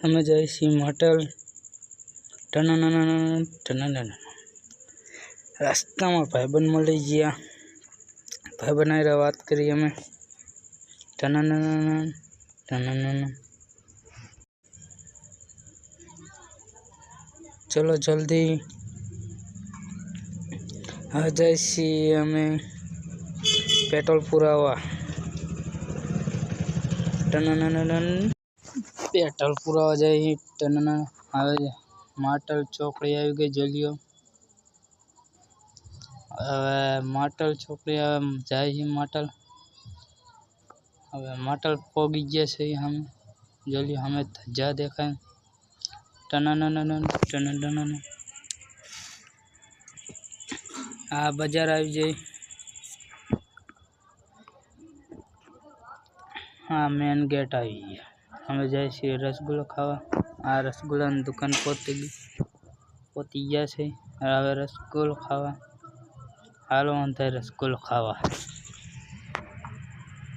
અમે જઈએ છીએ હોટલ ટનન રસ્તામાં ભાઈબંધ મળી ગયા ભાઈબંધ હારે વાત કરી અમે ટનન चलो जल्दी आ जाए हमें पेट्रोल पुरावा पेट्रोल पुरावा जाए टन आवे माटल चौकड़ी आई गई जलियो माटल चौकड़ी जाए माटल हमें माटल पोगी गया से हम जलियो हमें धज्जा देखा टन आ बजार आई जाए हाँ मेन गेट आई गया हमें जाए रसगुल्ला खावा आ रसगुल्ला दुकान पोती गया से हमें रसगुल्ला खावा हालो अंदर रसगुल्ला खावा।